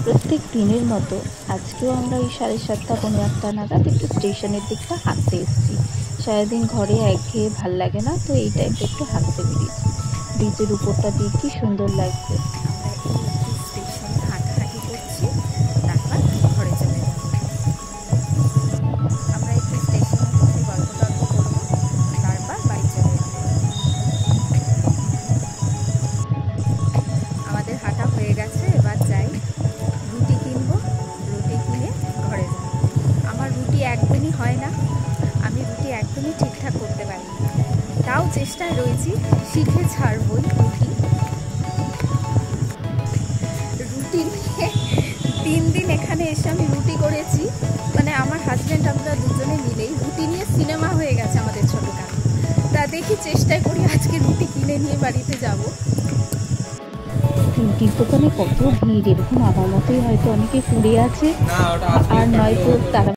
প্রত্যেক দিনের মতো আজকেও আমরা ওই 7:30 পৌনে 8টা নাগাদ একটু স্টেশনের দিকটা হাঁটতে এসেছি। সারাদিন ঘরে একঘেয়ে ভাল লাগে না, তো এই টাইমটা একটু হাঁটতে বেরিয়েছি। ব্রিজের উপরটা দিয়ে কি সুন্দর লাগছে। আমরা এই একটু স্টেশন হাঁটাহাঁটি করছি, তারপর ঘরে চলে যাব। আমরা একটু স্টেশনে বসে গল্প টল্প করবো, তারপর বাড়ি চলে যাব। আমাদের হাঁটা হয়ে গেছে, এবার যাই রুটি কিনবো, রুটি কিনে ঘরে যাব। আমার রুটি একদমই হয় না, আমি রুটি একদমই ঠিকঠাক করতে পারি না, তাও চেষ্টায় রয়েছি, শিখে ছাড়বই রুটি। রুটি নিয়ে 3 দিন এখানে এসে আমি রুটি করেছি, মানে আমার হাজব্যান্ড আমরা দুজনে মিলেই রুটি নিয়ে সিনেমা হয়ে গেছে আমাদের ছোটখাটো। তা দেখি চেষ্টা করি আজকে রুটি কিনে নিয়ে বাড়িতে যাব। রুটির দোকানে কত ভিড়, এরকম আমার মতোই হয়তো অনেকে কুড়ে আছে, আর নয়তো তারা